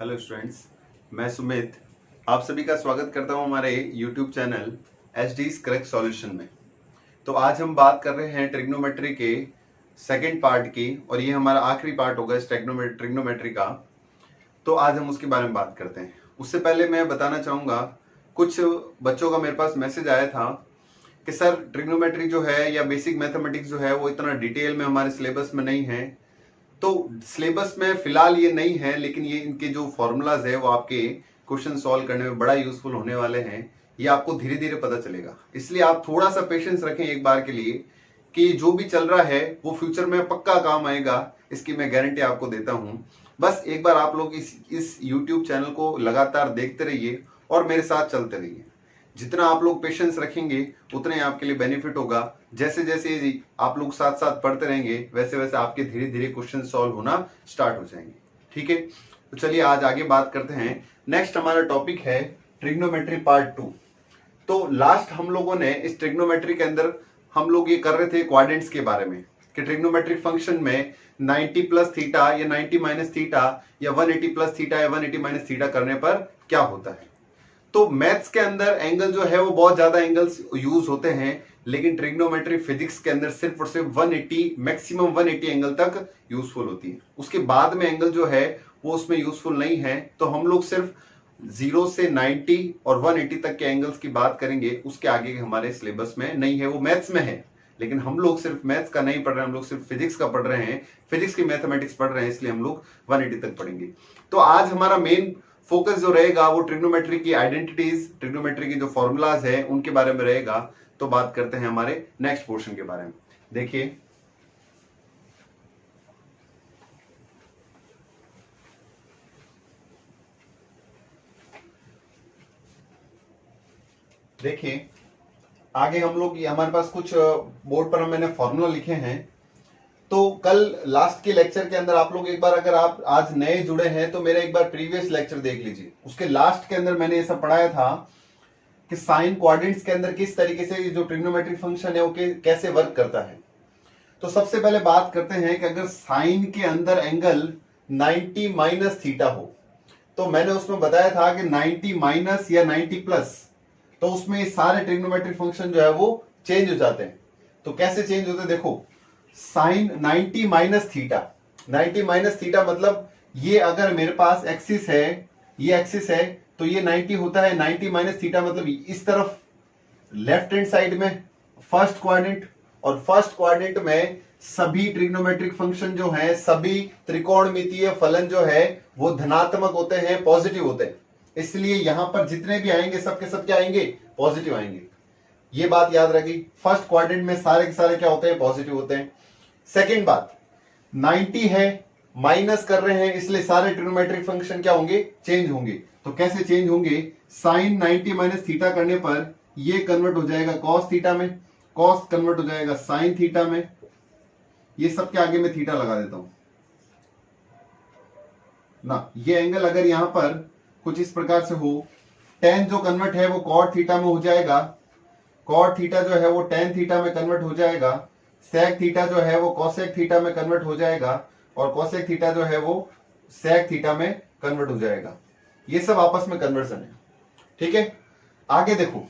Hello students, मैं सुमित आप सभी का स्वागत करता हूं हमारे YouTube channel HD's correct solution में। तो आज हम बात कर रहे हैं ट्रिग्नोमेट्री के सेकंड पार्ट की और ये हमारा आखिरी पार्ट होगा इस ट्रिग्नोमेट्री का। तो आज हम उसके बारे में बात करते हैं। उससे पहले मैं बताना चाहूँगा, कुछ बच्चों का मेरे पास मैसेज आया था कि सर ट्रिग्नोमेट्री जो है या बेसिक मैथमेटिक्स जो है वो इतना डिटेल में हमारे सिलेबस में नहीं है। तो सिलेबस में फिलहाल ये नहीं है, लेकिन ये इनके जो फॉर्मूलाज है वो आपके क्वेश्चन सॉल्व करने में बड़ा यूजफुल होने वाले हैं। ये आपको धीरे धीरे पता चलेगा, इसलिए आप थोड़ा सा पेशेंस रखें एक बार के लिए कि जो भी चल रहा है वो फ्यूचर में पक्का काम आएगा, इसकी मैं गारंटी आपको देता हूं। बस एक बार आप लोग इस YouTube चैनल को लगातार देखते रहिए और मेरे साथ चलते रहिए। जितना आप लोग पेशेंस रखेंगे उतने आपके लिए बेनिफिट होगा। जैसे जैसे आप लोग साथ साथ पढ़ते रहेंगे वैसे वैसे आपके धीरे धीरे क्वेश्चन सॉल्व होना स्टार्ट हो जाएंगे। ठीक है, तो चलिए आज आगे बात करते हैं। नेक्स्ट हमारा टॉपिक है ट्रिग्नोमेट्री पार्ट 2। तो लास्ट हम लोगों ने इस ट्रिग्नोमेट्री के अंदर हम लोग ये कर रहे थे क्वाड्रेंट्स के बारे में कि ट्रिग्नोमेट्रिक फंक्शन में 90 प्लस थीटा या 90 माइनस थीटा या 180 प्लस थीटा या 180 माइनस थीटा करने पर क्या होता है। तो मैथ्स के अंदर एंगल जो है वो बहुत ज्यादा एंगल्स यूज होते हैं, लेकिन ट्रिग्नोमेट्री फिजिक्स के अंदर सिर्फ और सिर्फ 180 मैक्सिमम 180 एंगल तक यूजफुल होती है। उसके बाद में एंगल जो है वो उसमें यूजफुल नहीं है। तो हम लोग सिर्फ 0 से 90 और 180 तक के एंगल्स की बात करेंगे। उसके आगे हमारे सिलेबस में नहीं है, वो मैथ्स में है, लेकिन हम लोग सिर्फ मैथ्स का नहीं पढ़ रहे हैं, हम लोग सिर्फ फिजिक्स का पढ़ रहे हैं, फिजिक्स की मैथमेटिक्स पढ़ रहे हैं, इसलिए हम लोग 180 तक पढ़ेंगे। तो आज हमारा मेन फोकस जो रहेगा वो ट्रिग्नोमेट्री की आइडेंटिटीज, ट्रिग्नोमेट्री की जो फॉर्मूलाज है उनके बारे में रहेगा। तो बात करते हैं हमारे नेक्स्ट पोर्शन के बारे में। देखिए आगे हम लोग हमारे पास कुछ बोर्ड पर मैंने फॉर्मूला लिखे हैं। तो कल लास्ट के लेक्चर के अंदर आप लोग एक बार, अगर आप आज नए जुड़े हैं तो मेरा एक बार प्रीवियस लेक्चर देख लीजिए। उसके लास्ट के अंदर मैंने ये सब पढ़ाया था कि साइन क्वाड्रेंट्स के अंदर किस तरीके से जो ट्रिग्नोमेट्रिक फंक्शन है वो कैसे वर्क करता है। तो सबसे पहले बात करते हैं कि अगर साइन के अंदर एंगल 90 माइनस थीटा हो, तो मैंने उसमें बताया था कि 90 माइनस या 90 प्लस, तो उसमें सारे ट्रिग्नोमेट्रिक फंक्शन जो है वो चेंज हो जाते हैं। तो कैसे चेंज होते हैं, देखो sine 90 minus theta, 90 minus theta मतलब ये अगर मेरे पास एक्सिस है, ये एक्सिस है, तो ये 90 होता है। 90 माइनस थीटा मतलब इस तरफ लेफ्ट हैंड साइड में फर्स्ट क्वाड्रेंट, और फर्स्ट क्वाड्रेंट में सभी ट्रिग्नोमेट्रिक फंक्शन जो है, सभी त्रिकोणमितीय फलन जो है वो धनात्मक होते हैं, पॉजिटिव होते हैं। इसलिए यहां पर जितने भी आएंगे सबके सब क्या आएंगे, पॉजिटिव आएंगे। ये बात याद रखी, फर्स्ट क्वाड्रेंट में सारे के सारे क्या होते हैं, पॉजिटिव होते हैं। सेकेंड बात, 90 है, माइनस कर रहे हैं, इसलिए सारे ट्रिग्नोमेट्रिक फंक्शन क्या होंगे, चेंज होंगे। तो कैसे चेंज होंगे, साइन 90 माइनस थीटा करने पर ये कन्वर्ट हो जाएगा कॉस थीटा में, कॉस कन्वर्ट हो जाएगा साइन थीटा में। ये सब के आगे में थीटा लगा देता हूं ना। ये एंगल अगर यहां पर कुछ इस प्रकार से हो, टेन जो कन्वर्ट है वो कॉट थीटा में हो जाएगा, कॉट थीटा जो है वो टेन थीटा में कन्वर्ट हो जाएगा, सेक थीटा जो है वो कोसेक थीटा में कन्वर्ट हो जाएगा, और कोसेक थीटा जो है वो सेक थीटा में कन्वर्ट हो जाएगा। ये सब आपस में कन्वर्जन है। ठीक है, आगे देखो,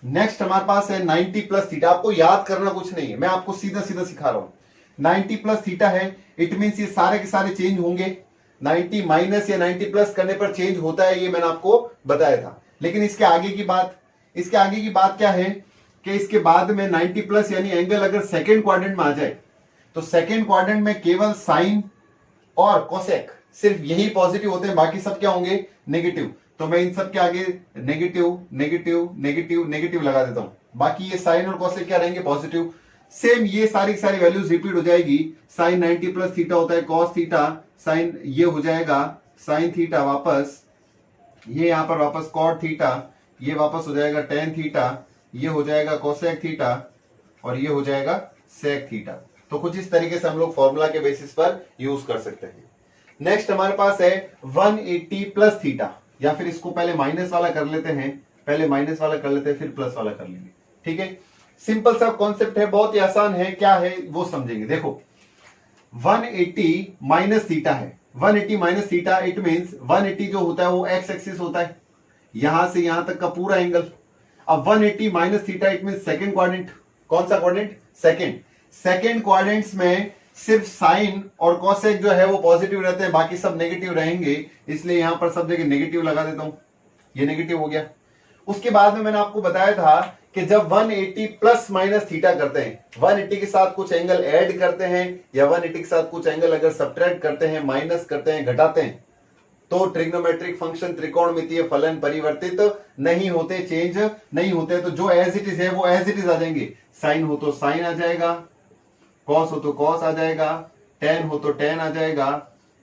नेक्स्ट हमारे पास है 90 प्लस थीटा। आपको याद करना कुछ नहीं है, मैं आपको सीधा सीधा सिखा रहा हूं। 90 प्लस थीटा है, इट मीन्स ये सारे के सारे चेंज होंगे। 90 माइनस या 90 प्लस करने पर चेंज होता है, ये मैंने आपको बताया था। लेकिन इसके आगे की बात क्या है कि इसके बाद में 90 प्लस यानी एंगल अगर सेकेंड क्वाड्रेंट में आ जाए, तो सेकेंड क्वाड्रेंट में केवल साइन और कोसेक सिर्फ यही पॉजिटिव होते हैं, बाकी सब क्या होंगे, नेगेटिव। तो मैं इन सब के आगे नेगेटिव नेगेटिव नेगेटिव नेगेटिव लगा देता हूं, बाकी ये साइन और कोसेक क्या रहेंगे, पॉजिटिव। सेम ये सारी सारी वैल्यूज रिपीट हो जाएगी। साइन 90 प्लस थीटा होता है कॉस थीटा, साइन ये हो जाएगा साइन थीटा, वापस ये यहां पर वापस कॉट थीटा, ये वापस हो जाएगा टेन थीटा, ये हो जाएगा कोसेक थीटा, और ये हो जाएगा सेक थीटा। तो कुछ इस तरीके से हम लोग फॉर्मूला के बेसिस पर यूज कर सकते हैं। नेक्स्ट हमारे पास है 180 प्लस थीटा, या फिर इसको पहले माइनस वाला कर लेते हैं, पहले माइनस वाला कर लेते हैं फिर प्लस वाला कर लेंगे। ठीक है, सिंपल सा कॉन्सेप्ट है, बहुत ही आसान है। क्या है वो समझेंगे। देखो 180 माइनस थीटा है। 180 माइनस थीटा इट मींस 180 जो होता है वो एक्स एक्सिस होता है, यहां से यहां तक का पूरा एंगल। अब 180 minus theta it means second quadrant. कौन सा क्वाड्रेंट? सेकंड। सेकंड क्वाड्रेंट्स में सिर्फ साइन और कॉसेक जो है वो पॉजिटिव रहते हैं, बाकी सब नेगेटिव रहेंगे, इसलिए यहां पर सब जगह नेगेटिव लगा देता हूं। ये नेगेटिव हो गया। उसके बाद में मैंने आपको बताया था कि जब 180 प्लस माइनस थीटा करते हैं, 180 के साथ कुछ एंगल ऐड करते हैं या 180 के साथ कुछ एंगल अगर सब्ट्रैक्ट करते हैं, माइनस करते हैं, घटाते हैं, तो ट्रिग्नोमेट्रिक फंक्शन त्रिकोणमितीय फलन परिवर्तित नहीं होते, चेंज नहीं होते। तो जो एज इट इज है वो एज इट इज आ जाएंगे। साइन हो तो साइन आ जाएगा, कॉस हो तो कॉस आ जाएगा, टेन हो तो टेन आ जाएगा,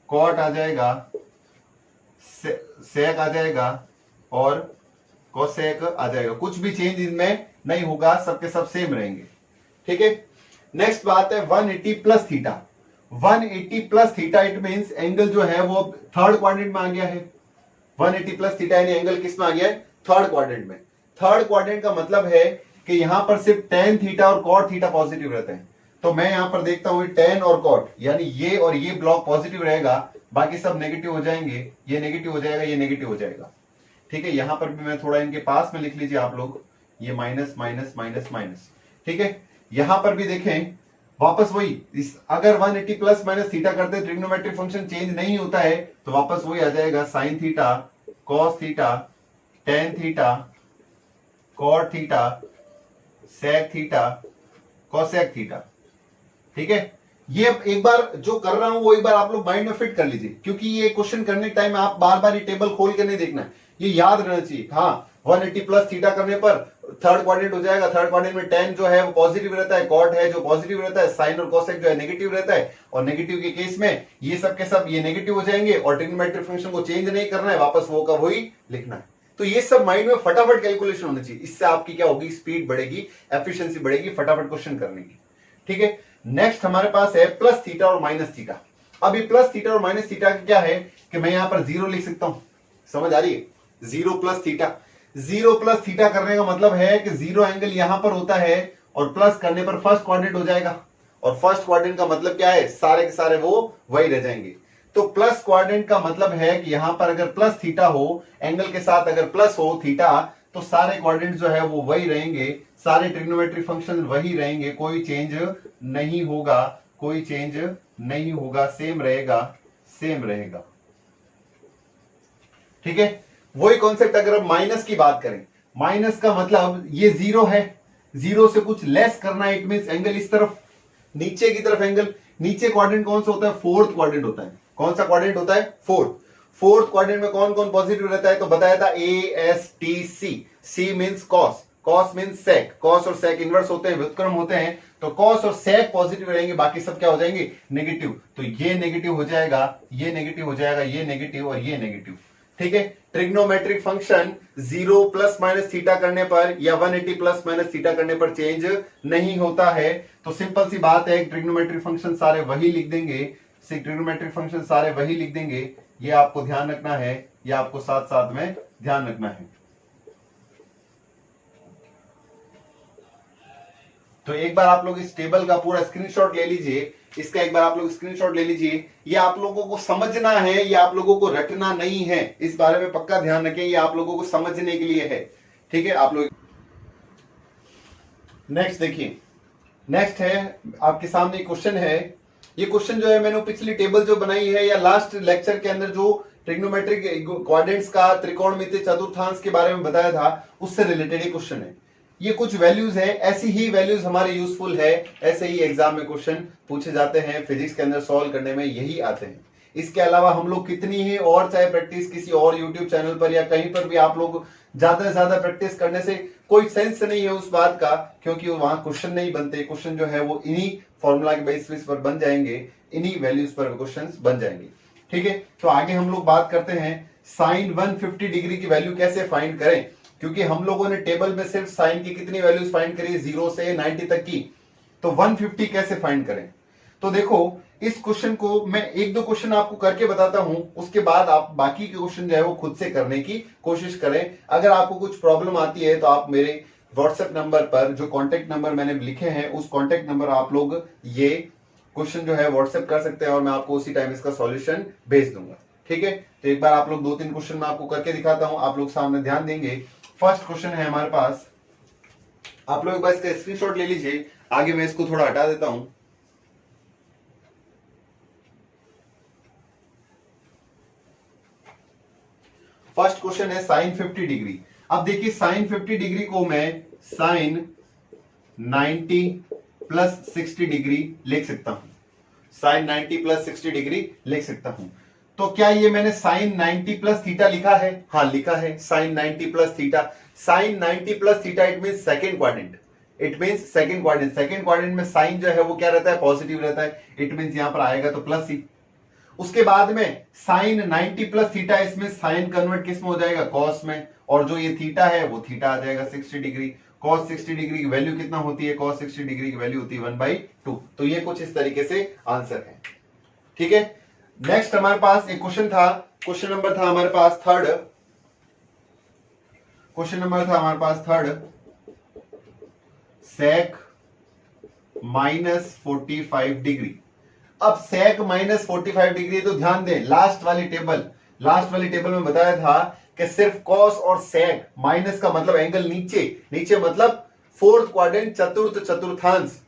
कॉट आ जाएगा, सेक आ जाएगा और कोसेक आ जाएगा। कुछ भी चेंज इनमें नहीं होगा, सबके सब सेम रहेंगे। ठीक है। नेक्स्ट बात है 180 plus theta. 180 plus theta it means angle जो है वो थर्ड क्वाड्रेंट में आ गया है। 180 प्लस थीटा यानी एंगल किस में आ गया है? थर्ड क्वाड्रेंट में। थर्ड क्वाड्रेंट का मतलब है कि यहां पर सिर्फ टेन थीटा और कॉट थीटा पॉजिटिव रहते हैं। तो मैं यहां पर देखता हूं टेन और कॉट, यानी ये और ये ब्लॉक पॉजिटिव रहेगा, बाकी सब नेगेटिव हो जाएंगे। ये नेगेटिव हो जाएगा, ये नेगेटिव हो जाएगा। ठीक है। यहां पर भी मैं थोड़ा इनके पास में लिख लीजिए आप लोग, ये माइनस माइनस माइनस माइनस। ठीक है। यहां पर भी देखें वापस वही, अगर 180 प्लस माइनस थीटा करते हैं ट्रिग्नोमेट्रिक फंक्शन चेंज नहीं होता है, तो वापस वही आ जाएगा sine theta, cos theta, tan theta, cot theta, sec theta, cosec theta. ठीक है। ये एक बार जो कर रहा हूं वो एक बार आप लोग माइंड में फिट कर लीजिए, क्योंकि ये क्वेश्चन करने के टाइम आप बार बार ये टेबल खोल के नहीं देखना है, ये याद रहना चाहिए। हाँ, 180 प्लस थीटा करने पर थर्ड क्वाड्रेंट हो जाएगा। थर्ड क्वाड्रेंट में टेन जो है वो पॉजिटिव रहता है, कॉट है जो पॉजिटिव रहता है, साइन और कोसेक जो है नेगेटिव रहता है, और नेगेटिव के केस में ये सब के सब ये नेगेटिव हो जाएंगे और ट्रिग्नोमेट्रिक फंक्शन को चेंज नहीं करना है, वापस वो का वही लिखना है। तो ये सब माइंड में फटाफट कैलकुलेशन होनी चाहिए, इससे आपकी क्या होगी? स्पीड बढ़ेगी, एफिशिएंसी बढ़ेगी फटाफट क्वेश्चन करने की। ठीक है। नेक्स्ट हमारे पास है प्लस थीटा और माइनस थीटा। अब ये प्लस थीटा और माइनस थीटा क्या है कि मैं यहां पर जीरो लिख सकता हूं, समझ आ रही है? Zero plus theta. Zero plus theta करने का मतलब है कि जीरो एंगल यहां पर होता है और प्लस करने पर फर्स्ट क्वाड्रेंट हो जाएगा, और फर्स्ट क्वाड्रेंट का मतलब क्या है? सारे के सारे वो वही रह जाएंगे। तो प्लस क्वाड्रेंट का मतलब है कि यहां पर अगर प्लस थीटा हो, एंगल के साथ अगर प्लस हो थीटा, तो सारे क्वाड्रेंट जो है वो वही रहेंगे, सारे ट्रिग्नोमेट्रिक फंक्शन वही रहेंगे, कोई चेंज नहीं होगा, कोई चेंज नहीं होगा, सेम रहेगा, सेम रहेगा। ठीक है। वही कॉन्सेप्ट अगर अब माइनस की बात करें, माइनस का मतलब ये जीरो है, जीरो से कुछ लेस करना है, इट मींस एंगल इस तरफ, नीचे की तरफ एंगल। नीचे क्वाड्रेंट कौन सा होता है? फोर्थ क्वाड्रेंट होता है। कौन सा क्वाड्रेंट होता है? फोर्थ। फोर्थ क्वाड्रेंट में कौन कौन पॉजिटिव रहता है? तो बताया था ASTC। C means cos, cos means sec, cos और सेक इनवर्स होते हैं, व्युत्क्रम होते हैं, तो कॉस और सेक पॉजिटिव रहेंगे, बाकी सब क्या हो जाएंगे? नेगेटिव। तो ये नेगेटिव हो जाएगा, ये नेगेटिव हो जाएगा, ये नेगेटिव और ये नेगेटिव। ठीक है। Trigonometric function 0 plus minus theta करने पर या 180 प्लस माइनस थीटा करने पर चेंज नहीं होता है। तो सिंपल सी बात है, ट्रिग्नोमेट्रिक फंक्शन सारे वही लिख देंगे, ट्रिग्नोमेट्रिक फंक्शन सारे वही लिख देंगे। ये आपको ध्यान रखना है, ये आपको साथ साथ में ध्यान रखना है। तो एक बार आप लोग इस टेबल का पूरा स्क्रीनशॉट ले लीजिए, इसका एक बार आप लोग स्क्रीनशॉट ले लीजिए। ये आप लोगों को समझना है, ये आप लोगों को रटना नहीं है, इस बारे में पक्का ध्यान रखें, ये आप लोगों को समझने के लिए है। ठीक है। आप लोग नेक्स्ट देखिए, नेक्स्ट है आपके सामने क्वेश्चन है। ये क्वेश्चन जो है मैंने पिछली टेबल जो बनाई है या लास्ट लेक्चर के अंदर जो ट्रिग्नोमेट्रिक क्वाड्रेंट्स का त्रिकोणमितीय चतुर्थांश के बारे में बताया था, उससे रिलेटेड ये क्वेश्चन है। ये कुछ वैल्यूज है, ऐसी ही वैल्यूज हमारे यूजफुल है, ऐसे ही एग्जाम में क्वेश्चन पूछे जाते हैं, फिजिक्स के अंदर सॉल्व करने में यही आते हैं। इसके अलावा हम लोग कितनी ही और चाहे प्रैक्टिस किसी और यूट्यूब चैनल पर या कहीं पर भी आप लोग ज्यादा से ज्यादा प्रैक्टिस करने से कोई सेंस नहीं है उस बात का, क्योंकि वहां क्वेश्चन नहीं बनते। क्वेश्चन जो है वो इन्हीं फॉर्मूला के बेसिस पर बन जाएंगे, इन्हीं वैल्यूज पर क्वेश्चन बन जाएंगे। ठीक है। तो आगे हम लोग बात करते हैं साइन 150 डिग्री की वैल्यू कैसे फाइंड करें, क्योंकि हम लोगों ने टेबल में सिर्फ साइन की कितनी वैल्यूज फाइंड करी? 0 से 90 तक की। तो 150 कैसे फाइंड करें? तो देखो, इस क्वेश्चन को मैं एक दो क्वेश्चन आपको करके बताता हूं, उसके बाद आप बाकी के क्वेश्चन जो है वो खुद से करने की कोशिश करें। अगर आपको कुछ प्रॉब्लम आती है तो आप मेरे व्हाट्सएप नंबर पर जो कॉन्टेक्ट नंबर मैंने लिखे हैं, उस कॉन्टेक्ट नंबर आप लोग ये क्वेश्चन जो है व्हाट्सएप कर सकते हैं और मैं आपको उसी टाइम इसका सॉल्यूशन भेज दूंगा। ठीक है, तो एक बार आप लोग 2-3 क्वेश्चन मैं आपको करके दिखाता हूं, आप लोग सामने ध्यान देंगे। फर्स्ट क्वेश्चन है हमारे पास, आप लोग एक बार इसका स्क्रीनशॉट ले लीजिए। आगे मैं इसको थोड़ा हटा देता हूं। फर्स्ट क्वेश्चन है साइन 50 डिग्री। अब देखिए साइन 50 डिग्री को मैं साइन 90 प्लस 60 डिग्री लिख सकता हूं। साइन 90 प्लस 60 डिग्री लिख सकता हूं। तो क्या ये मैंने साइन 90 प्लस थीटा लिखा है? हाँ लिखा है, sine 90 plus theta. Sine 90 plus theta it mean second quadrant, it mean second quadrant. Second quadrant में साइन जो है वो क्या रहता है? पॉजिटिव रहता है। इट मीन यहां पर आएगा तो प्लस ही। उसके बाद में साइन 90 प्लस थीटा, इसमें साइन कन्वर्ट किस में हो जाएगा? कॉस में। और जो ये थीटा है वो थीटा आ जाएगा 60 डिग्री। कॉस 60 डिग्री की वैल्यू कितना होती है? कॉस 60 डिग्री की वैल्यू होती है 1/2। तो ये कुछ इस तरीके से आंसर है। ठीक है, नेक्स्ट हमारे पास एक क्वेश्चन था, क्वेश्चन नंबर था हमारे पास थर्ड। क्वेश्चन नंबर था हमारे पास थर्ड, सेक -45 डिग्री। अब सेक -45 डिग्री, तो ध्यान दें लास्ट वाली टेबल में बताया था कि सिर्फ कॉस और सेक, माइनस का मतलब एंगल नीचे मतलब फोर्थ क्वाड्रेंट, चतुर्थांश।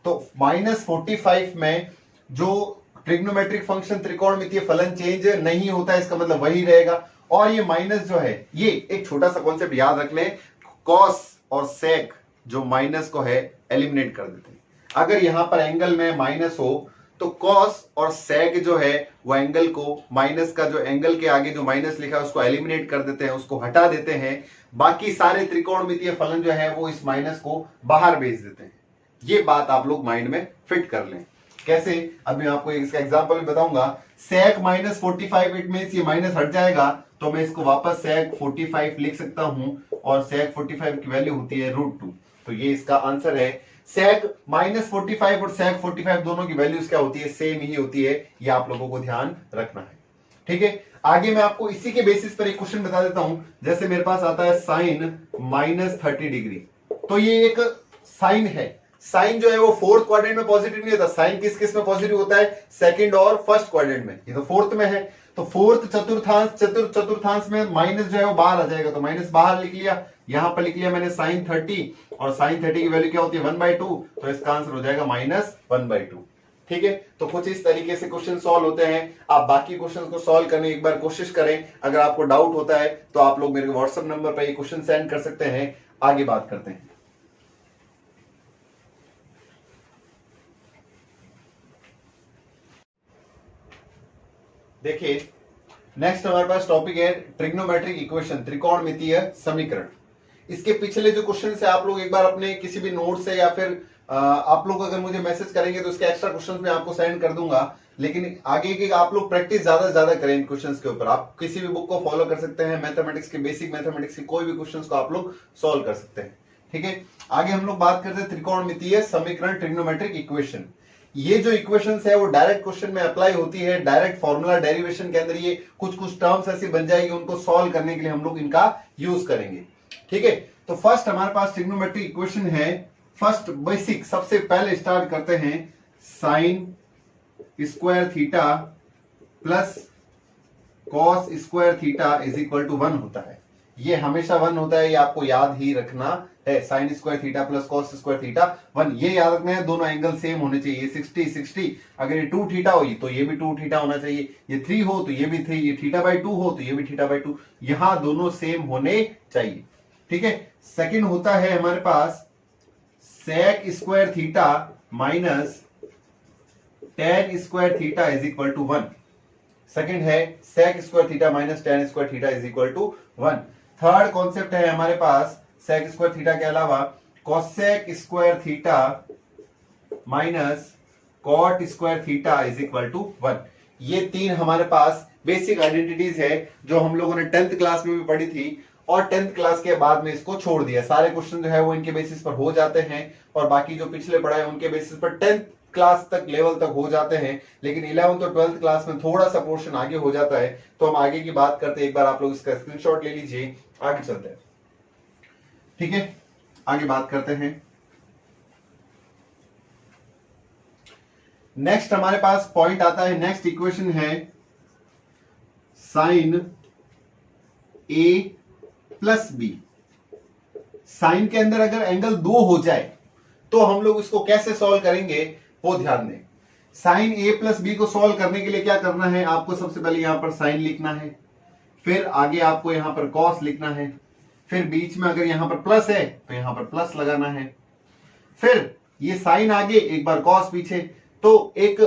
तो -45 में जो ट्रिग्नोमेट्रिक फंक्शन त्रिकोणमितीय फलन चेंज नहीं होता है, इसका मतलब वही रहेगा। और ये माइनस जो है, ये एक छोटा सा कॉन्सेप्ट याद रख लें, कॉस और सेक जो माइनस को है एलिमिनेट कर देते हैं। अगर यहां पर एंगल में माइनस हो तो कॉस और सेक जो है वो एंगल को, माइनस का जो एंगल के आगे जो माइनस लिखा है उसको एलिमिनेट कर देते हैं, उसको हटा देते हैं। बाकी सारे त्रिकोणमितीय फलन जो है वो इस माइनस को बाहर भेज देते हैं। ये बात आप लोग माइंड में फिट कर लें। कैसे? अब मैं आपको इसका एग्जांपल भी बताऊंगा। सेक -45 इट मींस ये माइनस हट जाएगा, तो मैं इसको वापस सेक 45 लिख सकता हूं और सेक 45 की वैल्यू होती है √2। तो ये इसका आंसर है। सेक -45 और सेक 45 दोनों की वैल्यूज क्या होती है? सेम ही होती है। ये आप लोगों को ध्यान रखना है। ठीक है, आगे मैं आपको इसी के बेसिस पर एक क्वेश्चन बता देता हूं। जैसे मेरे पास आता है साइन -30 डिग्री, तो ये एक साइन है। साइन जो है वो फोर्थ क्वाड्रेंट में पॉजिटिव नहीं होता। साइन किस में पॉजिटिव होता है? सेकंड और फर्स्ट क्वाड्रेंट में। ये तो फोर्थ में है, तो फोर्थ चतुर्थांश में माइनस जो है वो बाहर आ जाएगा, तो माइनस बाहर लिख लिया। यहां पर लिख लिया मैंने साइन 30, और साइन 30 की वैल्यू क्या होती है? 1/2। तो इसका आंसर हो जाएगा -1/2। ठीक है, तो कुछ इस तरीके से क्वेश्चन सॉल्व होते हैं। आप बाकी क्वेश्चन को सॉल्व करने एक बार कोशिश करें। अगर आपको डाउट होता है तो आप लोग मेरे व्हाट्सएप नंबर पर ये क्वेश्चन सेंड कर सकते हैं। आगे बात करते हैं। देखिए नेक्स्ट हमारे पास टॉपिक है ट्रिग्नोमेट्रिक इक्वेशन, त्रिकोणमितीय समीकरण। इसके पिछले जो क्वेश्चन है आप लोग एक बार अपने किसी भी नोट से या फिर आप लोग अगर मुझे मैसेज करेंगे तो इसके एक्स्ट्रा क्वेश्चंस मैं आपको सेंड कर दूंगा। लेकिन आगे के आप लोग प्रैक्टिस ज्यादा से ज्यादा करें इन क्वेश्चंस के ऊपर। आप किसी भी बुक को फॉलो कर सकते हैं, मैथमेटिक्स के बेसिक मैथमेटिक्स के कोई भी क्वेश्चंस को आप लोग सॉल्व कर सकते हैं। ठीक है, आगे हम लोग बात करते हैं त्रिकोणमितीय समीकरण, ट्रिग्नोमेट्रिक इक्वेशन। ये जो इक्वेशंस है वो डायरेक्ट क्वेश्चन में अप्लाई होती है। डायरेक्ट फॉर्मूला डेरिवेशन के अंदर ये कुछ टर्म्स ऐसी बन जाएगी, उनको सॉल्व करने के लिए हम लोग इनका यूज करेंगे। ठीक है, तो फर्स्ट हमारे पास ट्रिग्नोमेट्रिक इक्वेशन है। फर्स्ट बेसिक सबसे पहले स्टार्ट करते हैं, sine square theta plus cos square theta is equal to 1 होता है। ये हमेशा 1 होता है, ये आपको याद ही रखना है। Sign square theta plus cos square theta 1, ये याद रखना है। दोनों एंगल सेम होने चाहिए। 60 अगर ये 2 थीटा हो तो ये भी 2 थीटा होना चाहिए। ये 3 हो तो ये भी 3, ये θ/2 हो तो ये भी θ/2। यहां दोनों सेम होने चाहिए। ठीक है, सेकंड होता है हमारे पास sec square theta minus tan square theta is equal to 1। Second है sec square theta minus tan square theta is equal to 1। Third concept है हमारे पास सेक स्क्वायर थीटा के अलावा cosec square theta minus cot square theta is equal to 1। ये तीन हमारे पास basic identities है जो हम लोगों ने 10th क्लास में भी पढ़ी थी, और 10th क्लास के बाद में इसको छोड़ दिया। सारे क्वेश्चन जो है वो इनके बेसिस पर हो जाते हैं, और बाकी जो पिछले पढ़ा है उनके बेसिस पर 10th क्लास तक लेवल तक हो जाते हैं। लेकिन 11th और 12th क्लास में थोड़ा सा पोर्शन आगे हो जाता है। तो हम आगे की बात करते हैं। एक बार आप लोग इसका स्क्रीनशॉट ले लीजिए, आगे चलते हैं। ठीक है, आगे बात करते हैं। नेक्स्ट हमारे पास पॉइंट आता है, नेक्स्ट इक्वेशन है sign A plus B. Sign के अंदर अगर एंगल 2 हो जाए तो हम लोग इसको कैसे सॉल्व करेंगे वो ध्यान दें। साइन ए प्लस बी को सॉल्व करने के लिए क्या करना है, आपको सबसे पहले यहां पर साइन लिखना है, फिर आगे आपको यहां पर कॉस लिखना है, फिर बीच में अगर यहां पर प्लस है तो यहां पर प्लस लगाना है, फिर ये साइन आगे एक बार कॉस पीछे। तो एक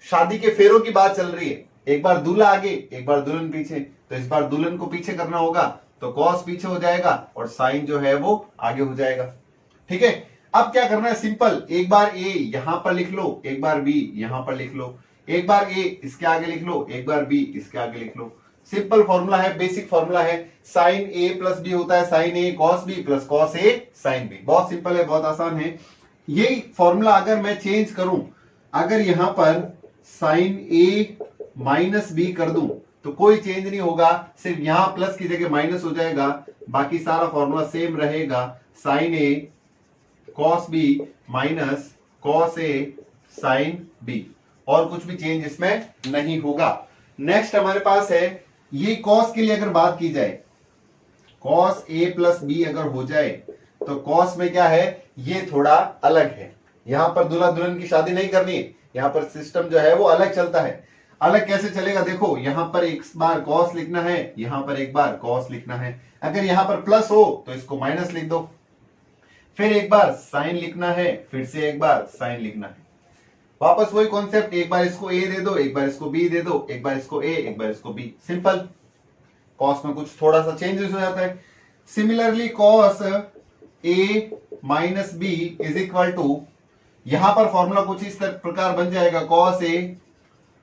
शादी के फेरों की बात चल रही है, एक बार दूल्हा आगे एक बार दुल्हन पीछे, तो इस बार दुल्हन को पीछे करना होगा तो कॉस पीछे हो जाएगा और साइन जो है वो आगे हो जाएगा। ठीक है, अब क्या करना है, सिंपल, एक बार ए यहां पर लिख लो, एक बार बी यहां पर लिख लो, एक बार ए इसके आगे लिख लो, एक बार बी इसके आगे लिख लो। सिंपल फॉर्मूला है, बेसिक फॉर्मूला है, साइन ए प्लस बी होता है sign A cos B plus cos A sine B. बहुत सिंपल है, बहुत आसान है। यही फॉर्मूला अगर मैं चेंज करूं, अगर यहां पर साइन ए माइनस बी कर दूं तो कोई चेंज नहीं होगा, सिर्फ यहां प्लस की जगह माइनस हो जाएगा, बाकी सारा फॉर्मूला सेम रहेगा, sign A cos B minus cos A sine B, और कुछ भी चेंज इसमें नहीं होगा। नेक्स्ट हमारे पास है, ये कॉस के लिए अगर बात की जाए, कॉस ए प्लस बी अगर हो जाए तो कॉस में क्या है, ये थोड़ा अलग है, यहां पर दूल्हा दुल्हन की शादी नहीं करनी है, यहां पर सिस्टम जो है वो अलग चलता है। अलग कैसे चलेगा, देखो यहां पर एक बार कॉस लिखना है, यहां पर एक बार कॉस लिखना है, अगर यहां पर प्लस हो तो इसको माइनस लिख दो, फिर एक बार साइन लिखना है, फिर से एक बार साइन लिखना है, वापस वही कॉन्सेप्ट, एक बार इसको ए दे दो, एक बार इसको बी दे दो, एक बार इसको ए एक बार इसको बी, सिंपल। कॉस में कुछ थोड़ा सा चेंजेस हो जाता है। Similarly cos A minus B is equal to, यहां पर फॉर्मूला कुछ इस प्रकार बन जाएगा, कॉस ए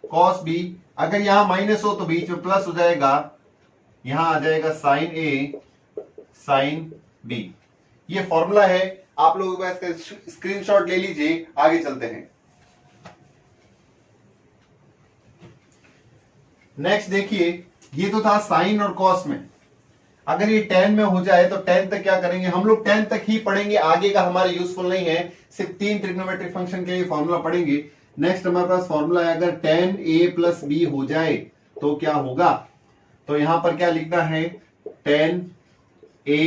कॉस बी, अगर यहां माइनस हो तो बीच में प्लस हो जाएगा, यहां आ जाएगा साइन ए साइन बी। ये फॉर्मूला है, आप लोगों को इसका स्क्रीनशॉट ले लीजिए, आगे चलते हैं। नेक्स्ट देखिए, ये तो था साइन और कॉस में, अगर ये tan में हो जाए तो tan तक क्या करेंगे, हम लोग tan तक ही पढ़ेंगे, आगे का हमारे यूजफुल नहीं है, सिर्फ 3 ट्रिग्नोमेट्रिक फंक्शन के लिए फॉर्मूला पढ़ेंगे। नेक्स्ट हमारे पास फॉर्मूला है, अगर tan a प्लस बी हो जाए तो क्या होगा, तो यहां पर क्या लिखना है, tan a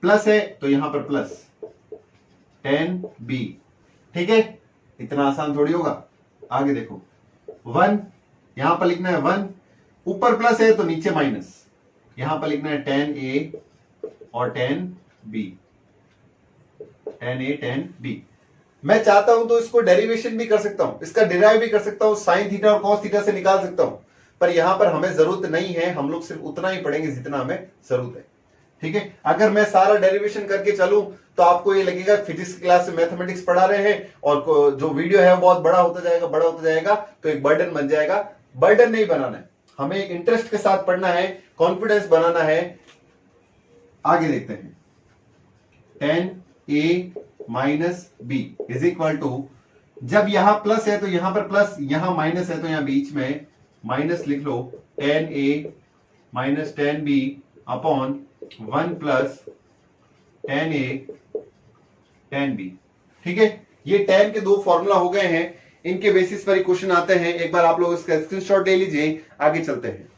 प्लस है तो यहां पर प्लस tan b। ठीक है, इतना आसान थोड़ी होगा। आगे देखो, 1 यहां पर लिखना है 1, ऊपर प्लस है तो नीचे माइनस, यहां पर लिखना है tan a और tan b, tan a tan b। मैं चाहता हूं तो इसको डेरिवेशन भी कर सकता हूं, इसका डिराइव भी कर सकता हूं, साइन थीटा और कॉस थीटा से निकाल सकता हूं, पर यहां पर हमें जरूरत नहीं है, हम लोग सिर्फ उतना ही पढ़ेंगे जितना हमें जरूरत है। ठीक है, अगर मैं सारा डेरिवेशन करके चलूं तो आपको ये लगेगा फिजिक्स क्लास में मैथमेटिक्स पढ़ा रहे हैं, और जो वीडियो है वो बहुत बड़ा होता जाएगा, बड़ा होता जाएगा, तो एक बर्डन बन जाएगा। बर्डन नहीं बनाना है, हमें एक इंटरेस्ट के साथ पढ़ना है, कॉन्फिडेंस बनाना है। आगे देखते हैं, tan a minus B is equal to, जब यहां प्लस है तो यहां पर प्लस, यहां माइनस है तो यहां बीच में माइनस लिख लो, tan a minus tan b upon 1 plus tan a tan b। ठीक है, ये tan के 2 फॉर्मूला हो गए हैं, इनके बेसिस पर ही क्वेश्चन आते हैं, एक बार आप लोग इसका स्क्रीनशॉट ले लीजिए, आगे चलते हैं।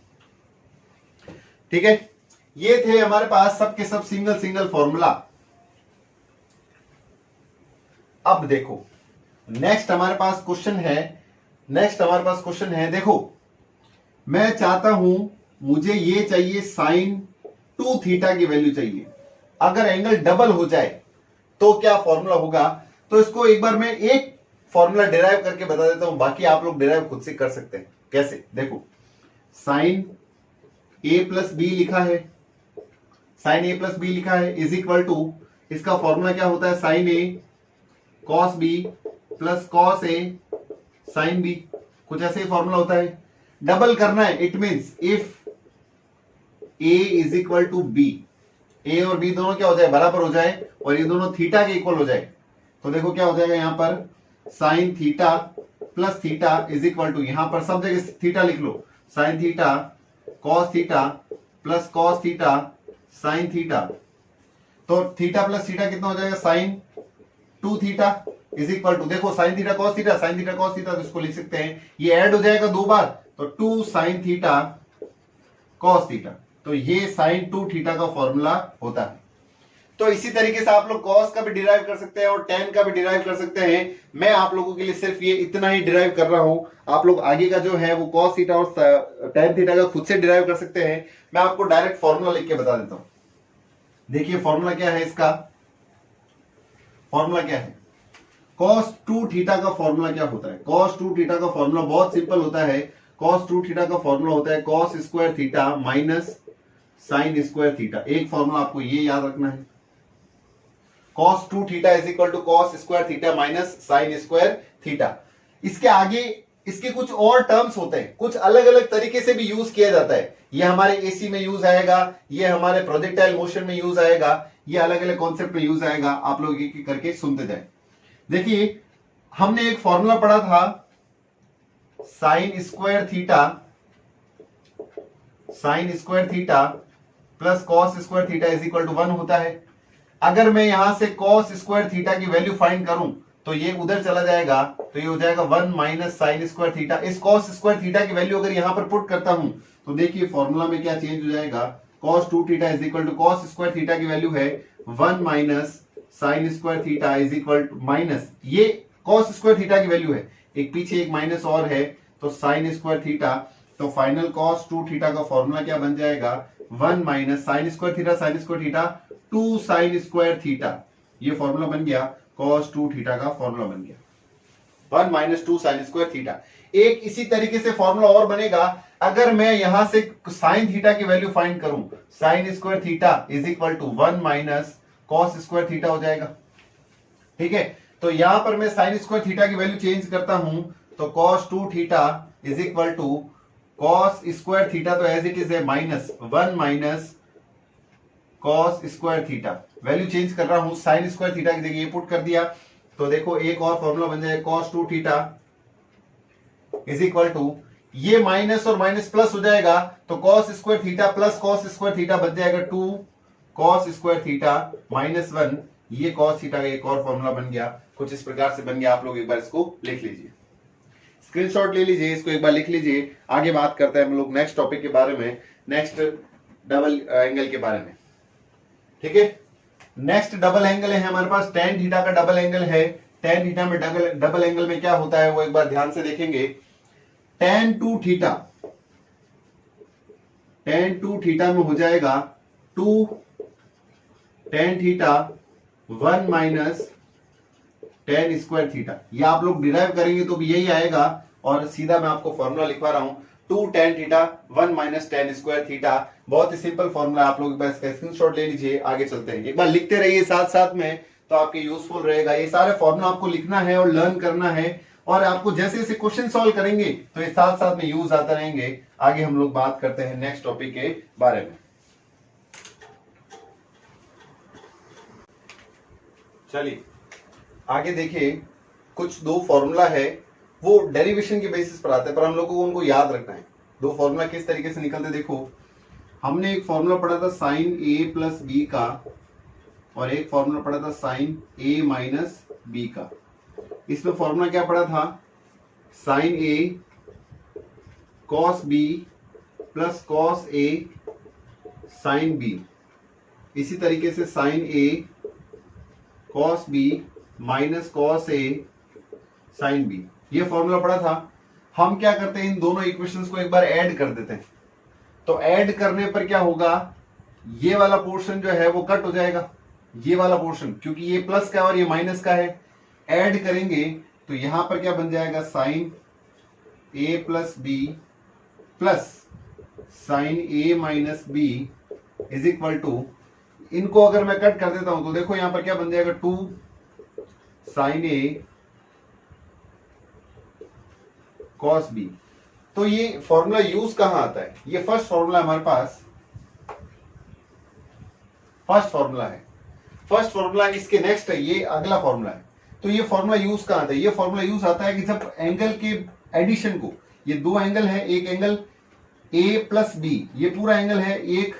ठीक है, ये थे हमारे पास सबके सब सिंगल सिंगल फॉर्मूला। अब देखो, नेक्स्ट हमारे पास क्वेश्चन है, देखो मैं चाहता हूं, मुझे ये चाहिए साइन 2 थीटा की वैल्यू चाहिए, अगर एंगल डबल हो जाए तो क्या फॉर्मूला होगा, तो इसको एक बार मैं एक फॉर्मूला डिराइव करके बता देता हूं, बाकी आप लोग डिराइव खुद से कर सकते हैं। कैसे, देखो साइन a प्लस बी लिखा है, साइन a प्लस बी लिखा है इज इक्वल टू, इसका फॉर्मूला क्या होता है, sine a cos B plus cos A sine B, कुछ ऐसे ही फॉर्मूला होता है। डबल करना है, it means if a is equal to B, A और बी दोनों क्या हो जाए, बराबर हो जाए, और ये दोनों थीटा के इक्वल हो जाए, तो देखो क्या हो जाएगा, यहां पर sine theta plus theta is equal to, यहां पर सब जगह थीटा लिख लो, sine theta cos theta plus cos theta sine theta, तो थीटा प्लस थीटा कितना हो जाएगा, sine 2 theta is equal to, देखो sine theta cos theta, sine theta cos theta, तो इसको लिख सकते हैं, ये ऐड हो जाएगा 2 बार, तो 2 साइन थीटा कॉस थीटा, तो ये साइन 2 थीटा का फॉर्मूला होता है। तो इसी तरीके से आप लोग कॉस का भी डिराइव कर सकते हैं और टेन का भी डिराइव कर सकते हैं। मैं आप लोगों के लिए सिर्फ ये इतना ही डिराइव कर रहा हूं, आप लोग आगे का जो है वो कॉस थीटा और टेन थीटा का खुद से डिराइव कर सकते हैं। मैं आपको डायरेक्ट फॉर्मूला लिख के बता देता हूं। देखिए फॉर्मूला क्या है इसका, फॉर्मूला क्या है, cos 2 थीटा का फॉर्मूला क्या होता है, cos 2 थीटा का फॉर्मूला बहुत सिंपल होता है। cos 2 थीटा का फॉर्मूला होता है cos square theta minus sine square theta. एक फॉर्मूला आपको ये याद रखना है, cos 2 theta is equal to cos square theta minus sine square theta. इसके आगे इसके कुछ और टर्म्स होते हैं, कुछ अलग अलग तरीके से भी यूज किया जाता है। ये हमारे एसी में यूज आएगा, ये हमारे प्रोजेक्टाइल मोशन में यूज आएगा, ये अलग अलग कॉन्सेप्ट में यूज आएगा। आप लोग एक एक करके सुनते जाए। देखिए हमने एक फॉर्मूला पढ़ा था, sine square theta plus cos square theta is equal to 1 होता है। अगर मैं यहां से कॉस स्क्वायर थीटा की वैल्यू फाइंड करूं तो ये उधर चला जाएगा, तो ये हो जाएगा 1 माइनस साइन स्क्वायर थीटा। इस कॉस स्क्वायर थीटा की वैल्यू अगर यहां पर पुट करता हूं तो देखिए फॉर्मूला में क्या चेंज हो जाएगा, cos 2 theta is equal to cos square theta की वैल्यू है 1 minus sine square theta is equal to minus, ये cos स्क्वायर थीटा की वैल्यू है, एक पीछे एक माइनस और है तो साइन स्क्वायर थीटा। तो फाइनल cos 2 थीटा का फॉर्मूला क्या बन जाएगा, 1 minus sine square theta 2 sine square theta. ये फॉर्मूला बन गया, cos 2 थीटा का फॉर्मूला बन गया 1 माइनस 2 साइन स्क्वायर थीटा। एक इसी तरीके से फॉर्मूला और बनेगा, अगर मैं यहां से साइन थीटा की वैल्यू फाइंड करूं, sine square theta is equal to 1 minus cos square theta हो जाएगा। ठीक है, तो यहां पर मैं साइन स्क्वायर थीटा की वैल्यू चेंज करता हूं तो cos 2 theta is equal to cos square theta, तो एज इट इज है minus 1 minus cos square theta. Value change कर रहा हूं, साइन स्क्वायर थीटा की जगह ये पुट कर दिया, तो देखो एक और फॉर्मूला बन जाएगा cos 2 theta is equal to, ये माइनस और माइनस प्लस हो जाएगा तो cos square theta plus cos square theta बन जाएगा 2 cos स्क्वायर थीटा माइनस 1। ये cos थीटा का एक और फॉर्मूला बन गया, कुछ इस प्रकार से बन गया। आप लोग एक बार इसको लिख लीजिए, स्क्रीनशॉट ले लीजिए, इसको एक बार लिख लीजिए। आगे बात करते हैं हम लोग नेक्स्ट टॉपिक के बारे में, नेक्स्ट डबल एंगल के बारे में। ठीक है, नेक्स्ट डबल एंगल है हमारे पास tan थीटा का डबल एंगल है। tan थीटा में डबल एंगल में क्या होता है वो एक बार ध्यान से देखेंगे। tan 2 थीटा में हो जाएगा 2 tan theta 1 minus tan square theta. ये आप लोग डिराइव करेंगे तो भी यही आएगा, और सीधा मैं आपको फॉर्मूला लिखवा रहा हूं 2 tan theta 1 minus tan square theta. बहुत ही सिंपल फॉर्मूला, आप लोग इसका स्क्रीनशॉट ले लीजिए। आगे चलते हैं, एक बार लिखते रहिए साथ साथ में, तो आपके यूजफुल रहेगा। ये सारे फॉर्मूला आपको लिखना है और लर्न करना है, और आपको जैसे जैसे क्वेश्चन सॉल्व करेंगे तो ये साथ साथ में यूज आते रहेंगे। आगे हम लोग बात करते हैं नेक्स्ट टॉपिक के बारे में। चलिए आगे देखिए, कुछ दो फॉर्मूला है, वो डेरिवेशन के बेसिस पर आते हैं, पर हम लोगों को उनको याद रखना है। दो फॉर्मूला किस तरीके से निकलते, देखो हमने एक फॉर्मूला पढ़ा था साइन ए प्लस बी का, और एक फॉर्मूला पढ़ा था साइन ए माइनस बी का। इसमें फॉर्मूला क्या पढ़ा था, sign A cos B plus cos A sine B. इसी तरीके से sign A cos B minus cos A sine B, ये फॉर्मूला पढ़ा था। हम क्या करते हैं, इन दोनों इक्वेशंस को एक बार ऐड कर देते हैं। तो ऐड करने पर क्या होगा, ये वाला पोर्शन जो है वो कट हो जाएगा, ये वाला पोर्शन, क्योंकि ये प्लस का और ये माइनस का है। ऐड करेंगे तो यहां पर क्या बन जाएगा, sine A plus B plus sine A minus B is equal to, इनको अगर मैं कट कर देता हूं तो देखो यहां पर क्या बन जाएगा, 2 साइन ए कॉस बी। तो ये फॉर्मूला यूज कहां आता है, ये फर्स्ट फॉर्मूला हमारे पास, फर्स्ट फॉर्मूला है। फर्स्ट फॉर्मूला इसके नेक्स्ट है, ये अगला फॉर्मूला है। तो ये फॉर्मूला यूज कहां आता है, ये फॉर्मूला यूज आता है कि जब एंगल के एडिशन को, ये दो एंगल है, एक एंगल ए प्लस बी, ये पूरा एंगल है एक,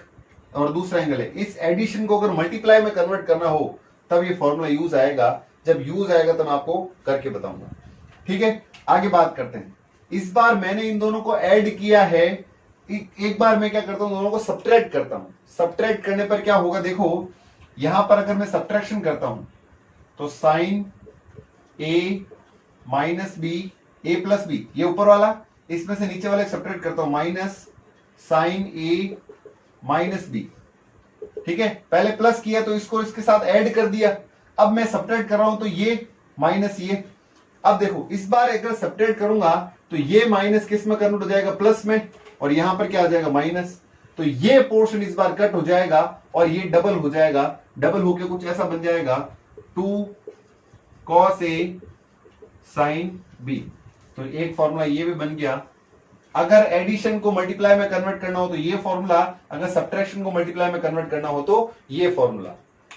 और दूसरा एंगल है, इस एडिशन को अगर मल्टीप्लाई में कन्वर्ट करना हो तब ये फॉर्मूला यूज आएगा। जब यूज आएगा तो मैं आपको करके बताऊंगा। ठीक है, आगे बात करते हैं। इस बार मैंने इन दोनों को ऐड किया है, एक बार मैं क्या करता हूं, दोनों को सब्ट्रैक्ट करता हूं। सब्ट्रैक्ट करने पर क्या होगा, देखो यहां पर अगर मैं सब्ट्रैक्शन करता हूं तो sign A minus B, A plus B, ये ऊपर वाला, इसमें से नीचे वाले सब्ट्रैक्ट करता हूं, minus sign A minus B. ठीक है, पहले प्लस किया तो इसको इसके साथ ऐड कर दिया, अब मैं सब्ट्रैक्ट कर रहा हूं तो ये माइनस ये। अब देखो इस बार अगर सब्ट्रैक्ट करूंगा तो ये माइनस किस में कन्वर्ट हो जाएगा, प्लस में, और यहां पर क्या आ जाएगा, माइनस। तो ये पोर्शन इस बार कट हो जाएगा और ये डबल हो जाएगा, डबल होके कुछ ऐसा बन जाएगा 2 cos ए साइन बी। तो एक फॉर्मूला ये भी बन गया। अगर एडिशन को मल्टीप्लाई में कन्वर्ट करना हो तो ये फॉर्मूला, अगर सब्ट्रैक्शन को मल्टीप्लाई में कन्वर्ट करना हो तो ये फॉर्मूला।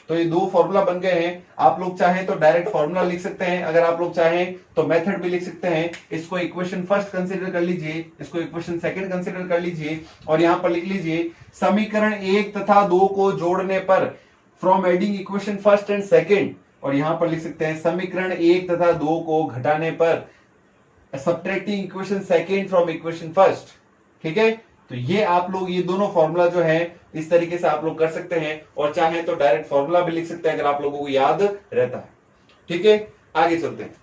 तो ये दो फॉर्मूला बन गए हैं। आप लोग चाहें तो डायरेक्ट फॉर्मूला लिख सकते हैं, अगर आप लोग चाहें तो मेथड भी लिख सकते हैं। इसको इक्वेशन फर्स्ट कंसीडर कर लीजिए, इसको इक्वेशन सेकंड कंसीडर कर लीजिए, और यहां पर लिख लीजिए समीकरण 1 तथा 2 को जोड़ने पर from adding equation first and second, और यहां पर लिख सकते हैं समीकरण 1 तथा 2 को घटाने पर subtracting equation second from equation first. ठीक है, तो ये आप लोग ये दोनों फॉर्मूला जो है इस तरीके से आप लोग कर सकते हैं, और चाहे तो डायरेक्ट फॉर्मूला भी लिख सकते हैं अगर आप लोगों को याद रहता है। ठीक है, आगे चलते हैं।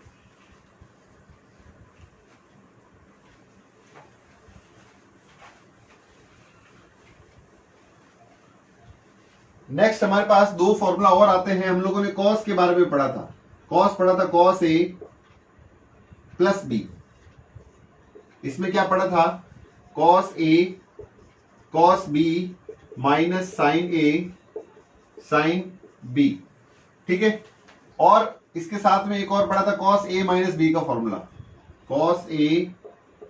नेक्स्ट हमारे पास दो फॉर्मूला और आते हैं। हम लोगों ने कॉस के बारे में पढ़ा था, कॉस पढ़ा था, कॉस ए प्लस बी। इसमें क्या पढ़ा था, cos A cos B minus sign A sine B. ठीक है, और इसके साथ में एक और पढ़ा था कॉस ए माइनस बी का formula, cos A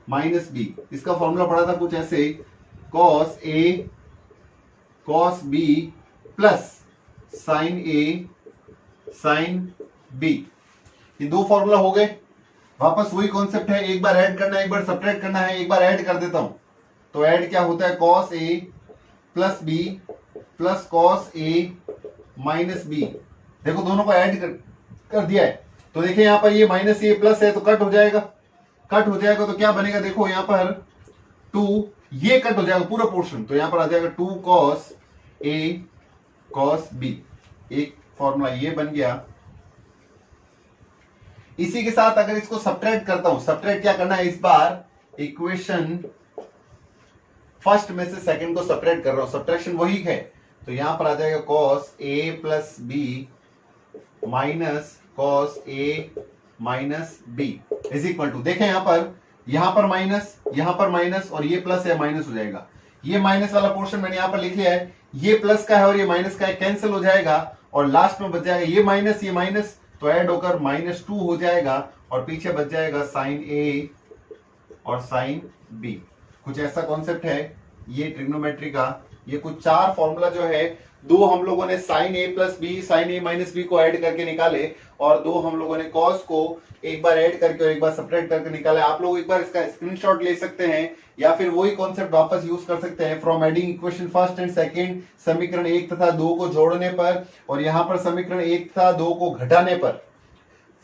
minus B. इसका फॉर्मूला पढ़ा था कुछ ऐसे, cos A cos B plus sine A sine B. ये दो फॉर्मूला हो गए। वापस वही कॉन्सेप्ट है, एक बार ऐड करना है, एक बार सब्ट्रैक्ट करना है। एक बार ऐड कर देता हूं तो ऐड क्या होता है, cos A plus B plus cos A minus B. देखो दोनों को ऐड कर दिया है, तो देखिए यहां पर ये माइनस ये प्लस है तो कट हो जाएगा, कट हो जाएगा तो क्या बनेगा, देखो यहां पर 2, ये कट हो जाएगा पूरा पोर्शन, तो यहां पर आ जाएगा 2 cos ए cos बी। एक फॉर्मूला ये बन गया। इसी के साथ अगर इसको सब्ट्रैक्ट करता हूं, सब्ट्रैक्ट क्या करना है, इस बार इक्वेशन फर्स्ट में से सेकंड को सब्ट्रैक्ट कर रहा हूं, सब्ट्रैक्शन वही है, तो यहां पर आ जाएगा cos a plus B minus cos a minus B is equal to, देखें यहां पर माइनस, यहां पर माइनस, और ये प्लस है, माइनस हो जाएगा। ये माइनस वाला पोर्शन मैंने यहां पर लिख लिया है, ये प्लस का है और ये माइनस का है, कैंसिल हो जाएगा, और लास्ट में बच जाएगा ये माइनस तो ऐड होकर -2 हो जाएगा, और पीछे बच जाएगा साइन ए और साइन बी। कुछ ऐसा कॉन्सेप्ट है ये ट्रिग्नोमेट्री का। ये कुछ 4 फॉर्मूला जो है, 2 हम लोगों ने sign A plus B sign A minus B को ऐड करके निकाले, और 2 हम लोगों ने कॉस को एक बार ऐड करके और एक बार सब्ट्रैक्ट करके निकाले। आप लोग एक बार इसका स्क्रीनशॉट ले सकते हैं, या फिर वही कॉन्सेप्ट वापस यूज कर सकते हैं। From adding equation first and second, समीकरण 1 तथा 2 को जोड़ने पर, और यहां पर समीकरण 1 तथा 2 को घटाने पर,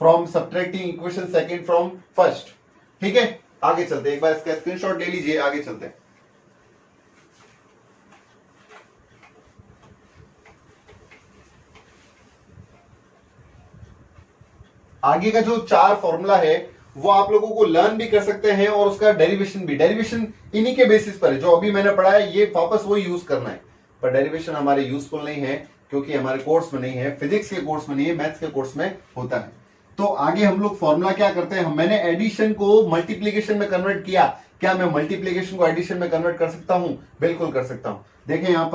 from subtracting equation second from first. ठीक है, आगे चलते हैं, एक बार इसका स्क्रीनशॉट ले लीजिए, आगे चलते हैं। आगे का जो 4 फॉर्मूला है वो आप लोगों को लर्न भी कर सकते हैं, और उसका डेरिवेशन भी, डेरिवेशन इन्हीं के बेसिस पर है जो अभी मैंने पढ़ा है, ये वापस वो यूज करना है। पर डेरिवेशन हमारे यूजफुल नहीं है क्योंकि हमारे कोर्स में नहीं है, फिजिक्स के कोर्स में नहीं है, मैथ्स के कोर्स में होता है। तो आगे हम लोग फॉर्मूला क्या करते हैं, मैंने एडिशन को मल्टीप्लीकेशन में कन्वर्ट किया। क्या मैं मल्टीप्लीकेशन को एडिशन में कन्वर्ट कर सकता हूं? बिल्कुल कर सकता हूं। देखें यहां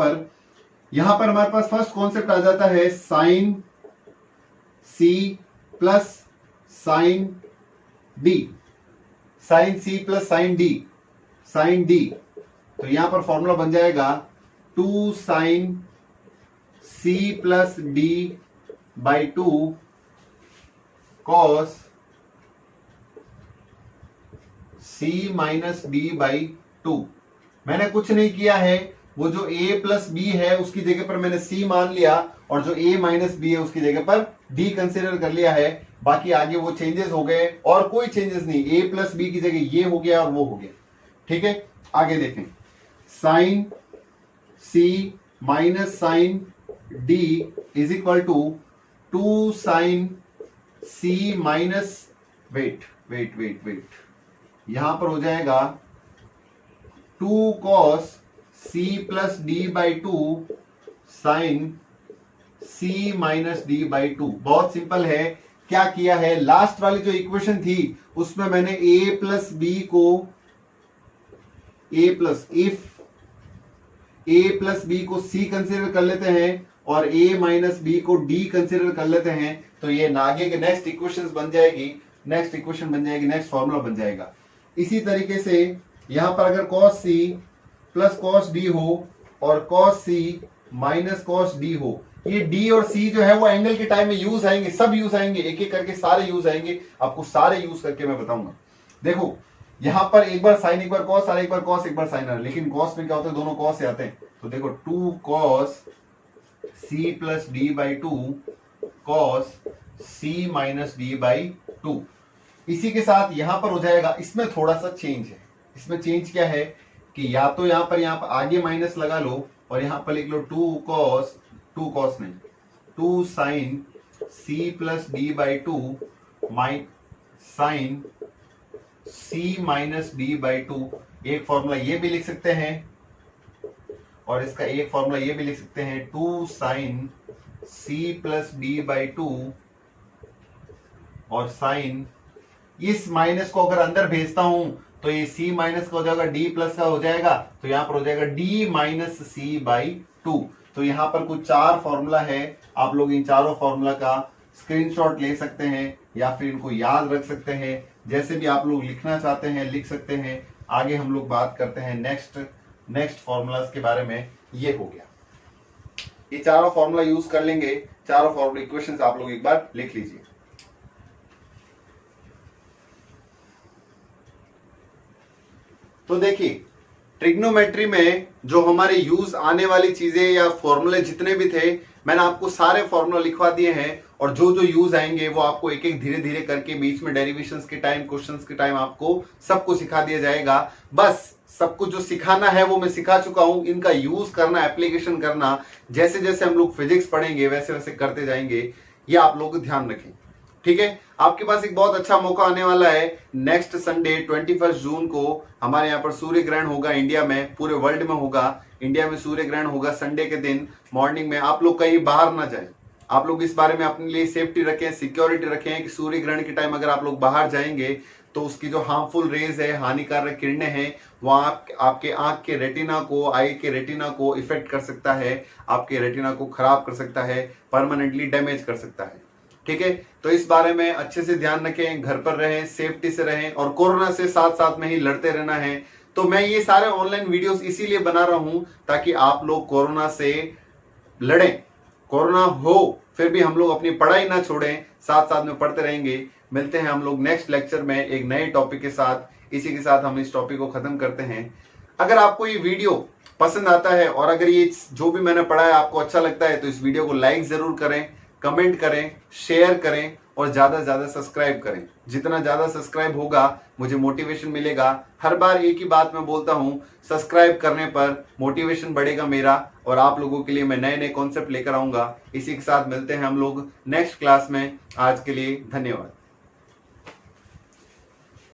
पर हमारे पास फर्स्ट कॉन्सेप्ट आ जाता है sine C plus sine D, sine C plus sine D. तो यहां पर फॉर्मूला बन जाएगा 2 sine C plus D by 2 cos C minus D by 2। मैंने कुछ नहीं किया है, वो जो a प्लस बी है उसकी जगह पर मैंने c मान लिया और जो a माइनस बी है उसकी जगह पर d कंसिडर कर लिया है। बाकी आगे वो चेंजेस हो गए और कोई चेंजेस नहीं, a प्लस बी की जगह ये हो गया और वो हो गया। ठीक है, आगे देखें, sine c minus sine d is equal to 2 sine c minus wait यहां पर हो जाएगा 2 cos c plus D by 2 sine c minus D by 2। बहुत सिंपल है। क्या किया है, लास्ट वाली जो इक्वेशन थी उसमें मैंने a प्लस बी को इफ a प्लस बी को c कंसिडर कर लेते हैं और a माइनस बी को d कंसिडर कर लेते हैं तो ये आगे के नेक्स्ट इक्वेशन बन जाएगी, नेक्स्ट फॉर्मूला बन जाएगा। इसी तरीके से यहां पर अगर cos c plus cos d हो और cos c minus cos d हो, ये d और c जो है वो एंगल के टाइम में यूज आएंगे, सब यूज आएंगे, एक एक करके सारे यूज आएंगे। आपको सारे यूज करके मैं बताऊंगा। देखो यहां पर एक बार साइन एक बार cos आ रहा है, एक बार cos एक बार साइन आ रहा है, लेकिन cos में क्या होता है, दोनों cos से आते हैं। तो देखो 2 cos c plus D by 2 cos c minus D by 2। इसी के साथ यहां पर हो जाएगा, इसमें थोड़ा सा चेंज है। इसमें चेंज क्या है कि या तो यहां पर आगे माइनस लगा लो और यहां पर लिख लो 2 cos नहीं 2 sine c plus D by 2 sine c minus D by 2। एक फॉर्मूला ये भी लिख सकते हैं और इसका एक फॉर्मूला ये भी लिख सकते हैं 2 sine c plus D by 2 और साइन, इस माइनस को अगर अंदर भेजता हूं तो ये c माइनस का हो जाएगा d प्लस का हो जाएगा, तो यहां पर हो जाएगा d माइनस c बाई 2। तो यहां पर कुछ 4 फॉर्मूला है, आप लोग इन चारों फॉर्मूला का स्क्रीनशॉट ले सकते हैं या फिर इनको याद रख सकते हैं, जैसे भी आप लोग लिखना चाहते हैं लिख सकते हैं। आगे हम लोग बात करते हैं नेक्स्ट फॉर्मूलाज के बारे में। ये हो गया, ये चारों फॉर्मूला यूज कर लेंगे, चारों फॉर्मूला इक्वेशंस आप लोग एक बार लिख लीजिए। तो देखिए ट्रिग्नोमेट्री में जो हमारे यूज आने वाली चीजें या फॉर्मूले जितने भी थे मैंने आपको सारे फॉर्मूला लिखवा दिए हैं और जो जो यूज आएंगे वो आपको एक एक धीरे धीरे करके बीच में डेरिवेशंस के टाइम क्वेश्चंस के टाइम आपको सबको सिखा दिया जाएगा। बस सब कुछ जो सिखाना है वो मैं सिखा चुका हूं, इनका यूज करना, एप्लीकेशन करना, जैसे जैसे हम लोग फिजिक्स पढ़ेंगे वैसे वैसे करते जाएंगे। ये आप लोग ध्यान रखें, ठीक है। आपके पास एक बहुत अच्छा मौका आने वाला है। नेक्स्ट संडे 21 जून को हमारे यहाँ पर सूर्य ग्रहण होगा इंडिया में, पूरे वर्ल्ड में होगा। इंडिया में सूर्य ग्रहण होगा संडे के दिन मॉर्निंग में। आप लोग कहीं बाहर ना जाएं, आप लोग इस बारे में अपने लिए सेफ्टी रखें, सिक्योरिटी रखें कि सूर्य ग्रहण के टाइम अगर आप लोग बाहर जाएंगे तो उसकी जो हार्मफुल रेज है, हानिकारक किरणें हैं, वो आपके आंख के रेटिना को, आई के रेटिना को इफेक्ट कर सकता है, आपके रेटिना को खराब कर सकता है, परमानेंटली डैमेज कर सकता है, ठीक है। तो इस बारे में अच्छे से ध्यान रखें, घर पर रहें, सेफ्टी से रहें और कोरोना से साथ साथ में ही लड़ते रहना है। तो मैं ये सारे ऑनलाइन वीडियोस इसीलिए बना रहा हूं ताकि आप लोग कोरोना से लड़ें। कोरोना हो फिर भी हम लोग अपनी पढ़ाई ना छोड़ें, साथ साथ में पढ़ते रहेंगे। मिलते हैं हम लोग नेक्स्ट लेक्चर में एक नए टॉपिक के साथ। इसी के साथ हम इस टॉपिक को खत्म करते हैं। अगर आपको ये वीडियो पसंद आता है और अगर ये जो भी मैंने पढ़ा है आपको अच्छा लगता है तो इस वीडियो को लाइक जरूर करें, कमेंट करें, शेयर करें और ज्यादा से ज्यादा सब्सक्राइब करें। जितना ज्यादा सब्सक्राइब होगा मुझे मोटिवेशन मिलेगा। हर बार एक ही बात मैं बोलता हूं, सब्सक्राइब करने पर मोटिवेशन बढ़ेगा मेरा और आप लोगों के लिए मैं नए नए कॉन्सेप्ट लेकर आऊंगा। इसी के साथ मिलते हैं हम लोग नेक्स्ट क्लास में। आज के लिए धन्यवाद।